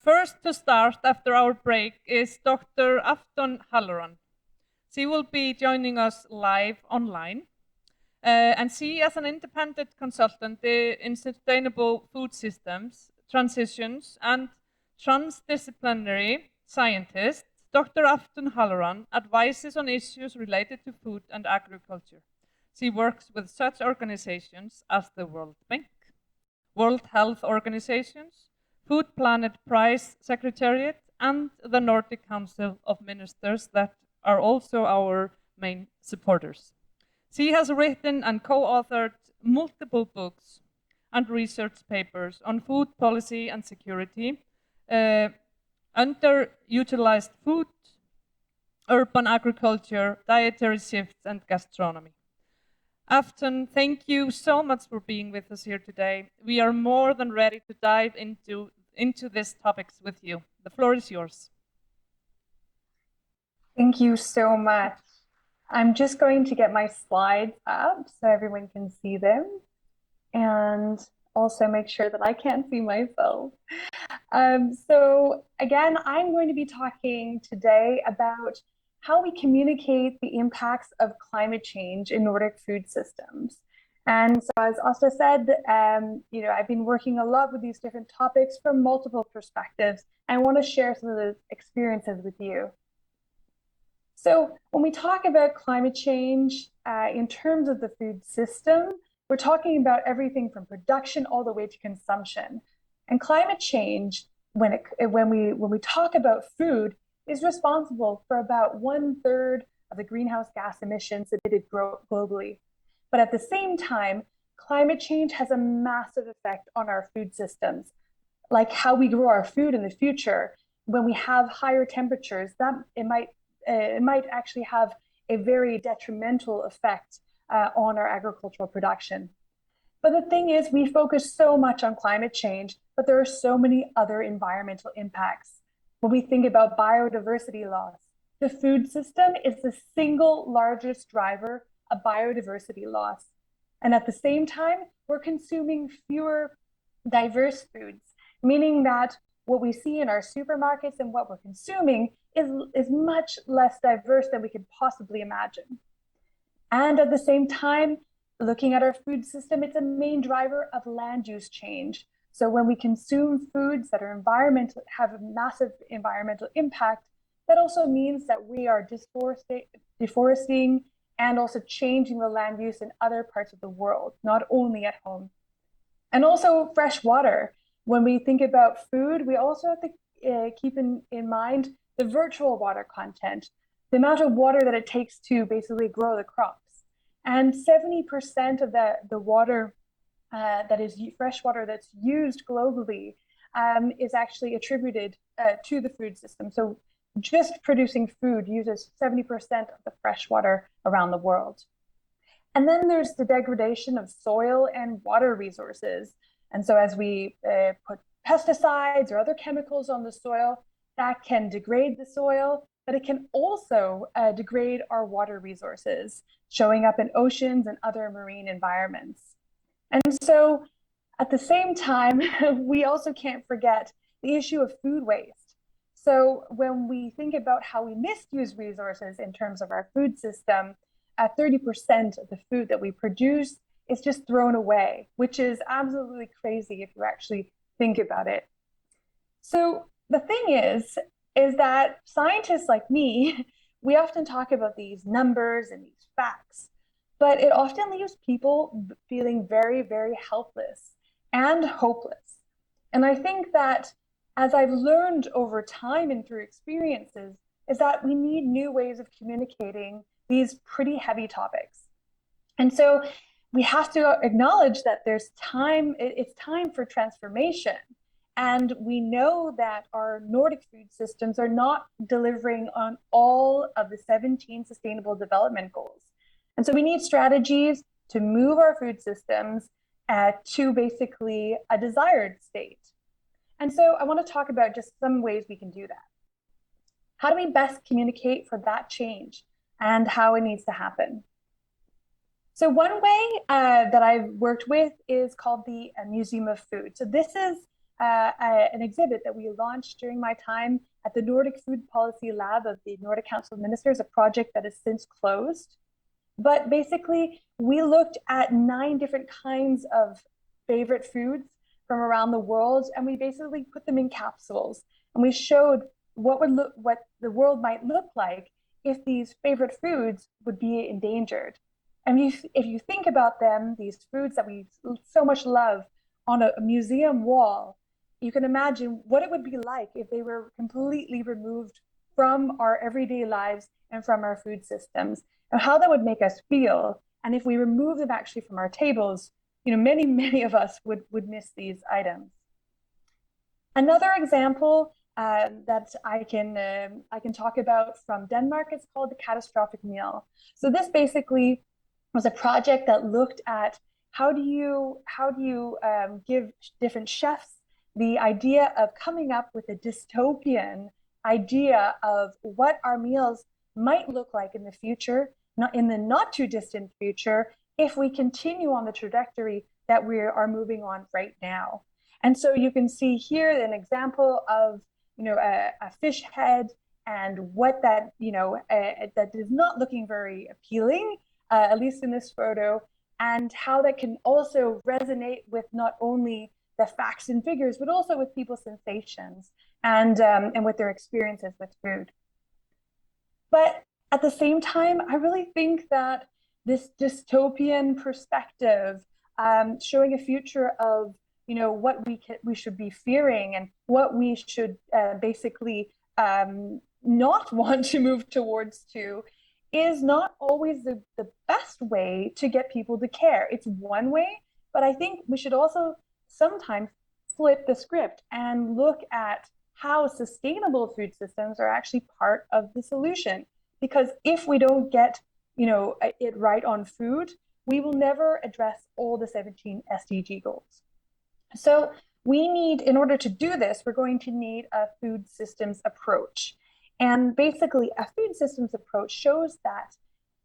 First to start after our break is Dr. Afton Halloran. She will be joining us live online. And she, as an independent consultant in sustainable food systems, transitions, and transdisciplinary scientist, Dr. Afton Halloran advises on issues related to food and agriculture. She works with such organizations as the World Bank, World Health Organizations, Planet Prize Secretariat, and the Nordic Council of Ministers that are also our main supporters. She has written and co-authored multiple books and research papers on food policy and security, underutilized food, urban agriculture, dietary shifts, and gastronomy. Afton, thank you so much for being with us here today. We are more than ready to dive into these topics with you. The floor is yours. Thank you so much. I'm just going to get my slides up so everyone can see them, and also make sure that I can't see myself. So again, I'm going to be talking today about how we communicate the impacts of climate change in Nordic food systems. And so as Asta said, I've been working a lot with these different topics from multiple perspectives. I want to share some of those experiences with you. So when we talk about climate change in terms of the food system, we're talking about everything from production all the way to consumption. And climate change, when we talk about food, is responsible for about 1/3 of the greenhouse gas emissions emitted globally. But at the same time, climate change has a massive effect on our food systems, like how we grow our food in the future. When we have higher temperatures, that it might actually have a very detrimental effect on our agricultural production. But the thing is, we focus so much on climate change, but there are so many other environmental impacts. When we think about biodiversity loss, the food system is the single largest driver of biodiversity loss. And at the same time, we're consuming fewer diverse foods, meaning that what we see in our supermarkets and what we're consuming is much less diverse than we could possibly imagine. And at the same time, looking at our food system, it's a main driver of land use change. So when we consume foods that are have a massive environmental impact, that also means that we are deforesting and also changing the land use in other parts of the world, not only at home. And also fresh water. When we think about food, we also have to keep in mind the virtual water content, the amount of water that it takes to basically grow the crops. And 70% of the water that is fresh water that's used globally is actually attributed to the food system. So just producing food uses 70% of the fresh water around the world. And then there's the degradation of soil and water resources. And so as we put pesticides or other chemicals on the soil, that can degrade the soil, but it can also degrade our water resources, showing up in oceans and other marine environments. And so at the same time, we also can't forget the issue of food waste. So when we think about how we misuse resources in terms of our food system, 30% of the food that we produce is just thrown away, which is absolutely crazy if you actually think about it. So the thing is that scientists like me, we often talk about these numbers and these facts, but it often leaves people feeling very, very helpless and hopeless. And I think that as I've learned over time and through experiences, is that we need new ways of communicating these pretty heavy topics. And so we have to acknowledge that it's time for transformation. And we know that our Nordic food systems are not delivering on all of the 17 Sustainable Development Goals. And so we need strategies to move our food systems to basically a desired state. And so I want to talk about just some ways we can do that. How do we best communicate for that change and how it needs to happen? So one way that I've worked with is called the Museum of Food. So this is an exhibit that we launched during my time at the Nordic Food Policy Lab of the Nordic Council of Ministers, a project that has since closed. But basically, we looked at 9 different kinds of favorite foods from around the world, and we basically put them in capsules. And we showed what the world might look like if these favorite foods would be endangered. And if you think about them, these foods that we so much love, on a museum wall, you can imagine what it would be like if they were completely removed from our everyday lives and from our food systems, and how that would make us feel. And if we remove them actually from our tables, many of us would miss these items. Another example that I can talk about from Denmark is called the catastrophic meal. So this basically was a project that looked at how do you give different chefs the idea of coming up with a dystopian idea of what our meals might look like in the future, not in the not too distant future, if we continue on the trajectory that we are moving on right now. And so you can see here an example of a fish head, and what that that is not looking very appealing, at least in this photo, and how that can also resonate with not only the facts and figures, but also with people's sensations and with their experiences with food. But at the same time, I really think that this dystopian perspective, showing a future of what we should be fearing and what we should basically not want to move towards to, is not always the best way to get people to care. It's one way, but I think we should also sometimes flip the script and look at how sustainable food systems are actually part of the solution. Because if we don't get it right on food, we will never address all the 17 SDG goals. So we need, in order to do this, we're going to need a food systems approach. And basically, a food systems approach shows that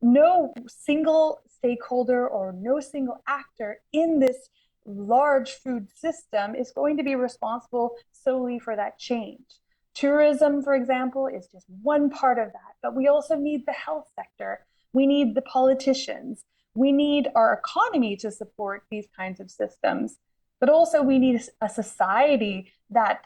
no single stakeholder or no single actor in this large food system is going to be responsible solely for that change. Tourism, for example, is just one part of that, but we also need the health sector. We need the politicians. We need our economy to support these kinds of systems, but also we need a society that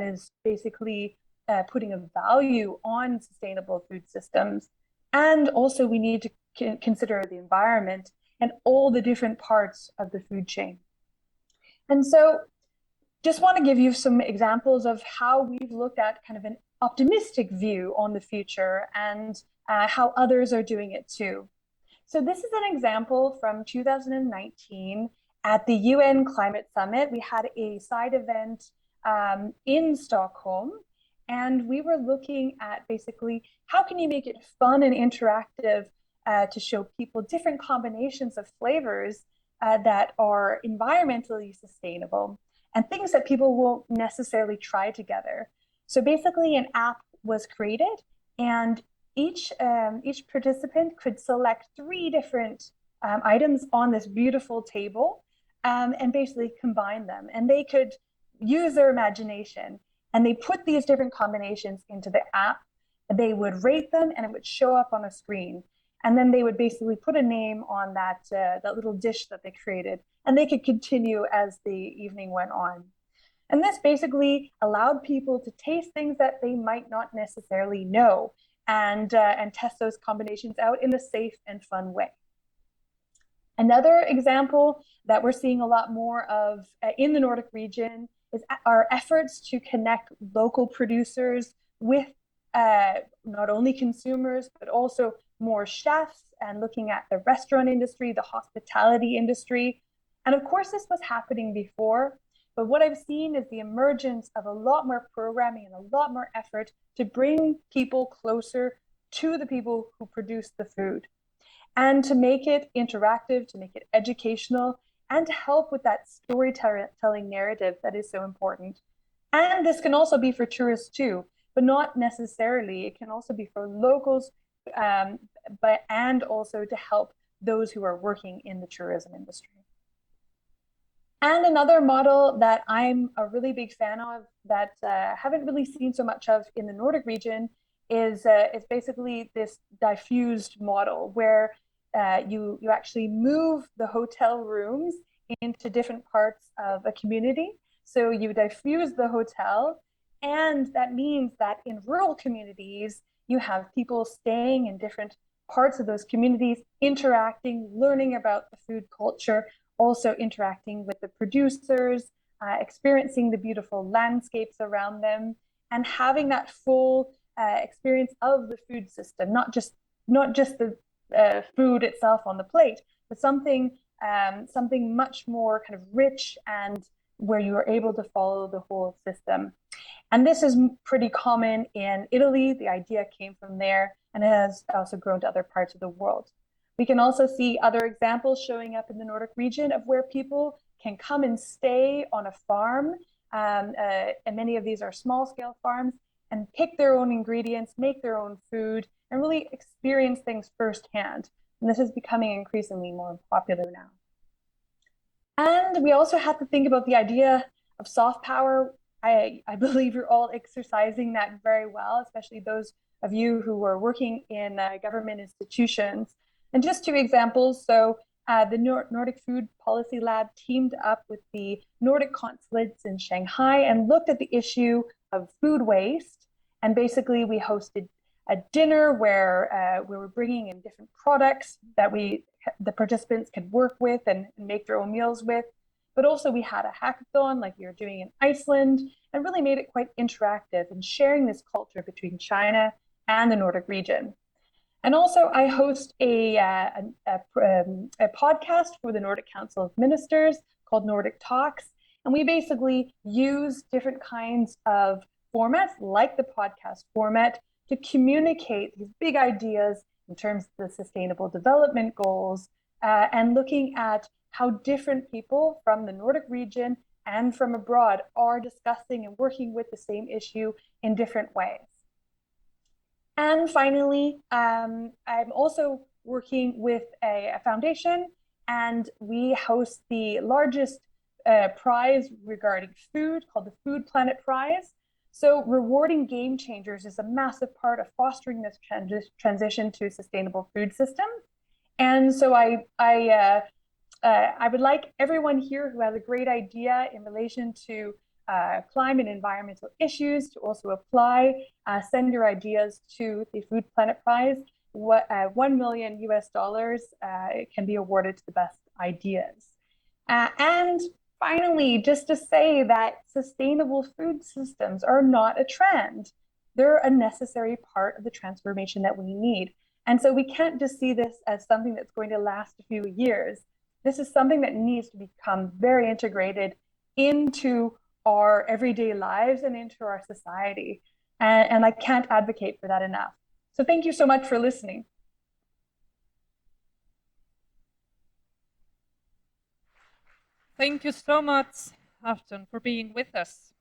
is basically putting a value on sustainable food systems. And also we need to consider the environment and all the different parts of the food chain. And so just want to give you some examples of how we've looked at kind of an optimistic view on the future, and how others are doing it too. So this is an example from 2019 at the UN Climate Summit. We had a side event in Stockholm, and we were looking at basically how can you make it fun and interactive to show people different combinations of flavors that are environmentally sustainable and things that people won't necessarily try together. So basically an app was created, and each participant could select 3 different items on this beautiful table and basically combine them. And they could use their imagination, and they put these different combinations into the app. They would rate them, and it would show up on a screen. And then they would basically put a name on that little dish that they created, and they could continue as the evening went on. And this basically allowed people to taste things that they might not necessarily know, and test those combinations out in a safe and fun way. Another example that we're seeing a lot more of in the Nordic region is our efforts to connect local producers with not only consumers, but also more chefs, and looking at the restaurant industry, the hospitality industry. And of course, this was happening before, but what I've seen is the emergence of a lot more programming and a lot more effort to bring people closer to the people who produce the food, and to make it interactive, to make it educational, and to help with that storytelling narrative that is so important. And this can also be for tourists too, but not necessarily. It can also be for locals, and also to help those who are working in the tourism industry. And another model that I'm a really big fan of that haven't really seen so much of in the Nordic region is basically this diffused model where you actually move the hotel rooms into different parts of a community. So you diffuse the hotel, and that means that in rural communities, you have people staying in different parts of those communities, interacting, learning about the food culture, also interacting with the producers, experiencing the beautiful landscapes around them, and having that full experience of the food system, not just the food itself on the plate, but something much more kind of rich and where you are able to follow the whole system. And this is pretty common in Italy. The idea came from there, and it has also grown to other parts of the world. We can also see other examples showing up in the Nordic region of where people can come and stay on a farm, and many of these are small-scale farms, and pick their own ingredients, make their own food, and really experience things firsthand. And this is becoming increasingly more popular now. And we also have to think about the idea of soft power. I believe you're all exercising that very well, especially those of you who are working in government institutions. And just two examples. So the Nordic Food Policy Lab teamed up with the Nordic consulates in Shanghai and looked at the issue of food waste. And basically, we hosted a dinner where we were bringing in different products that the participants could work with and make their own meals with. But also we had a hackathon like you're doing in Iceland, and really made it quite interactive in sharing this culture between China and the Nordic region. And also I host a podcast for the Nordic Council of Ministers called Nordic Talks. And we basically use different kinds of formats like the podcast format to communicate these big ideas in terms of the Sustainable Development Goals, and looking at how different people from the Nordic region and from abroad are discussing and working with the same issue in different ways. And finally, I'm also working with a foundation, and we host the largest prize regarding food called the Planet Prize. So rewarding game changers is a massive part of fostering this transition to a sustainable food system. And so I would like everyone here who has a great idea in relation to climate and environmental issues to also apply, send your ideas to the Food Planet Prize. $1 million can be awarded to the best ideas. And finally, just to say that sustainable food systems are not a trend. They're a necessary part of the transformation that we need. And so we can't just see this as something that's going to last a few years. This is something that needs to become very integrated into our everyday lives and into our society. And I can't advocate for that enough. So thank you so much for listening. Thank you so much, Afton, for being with us.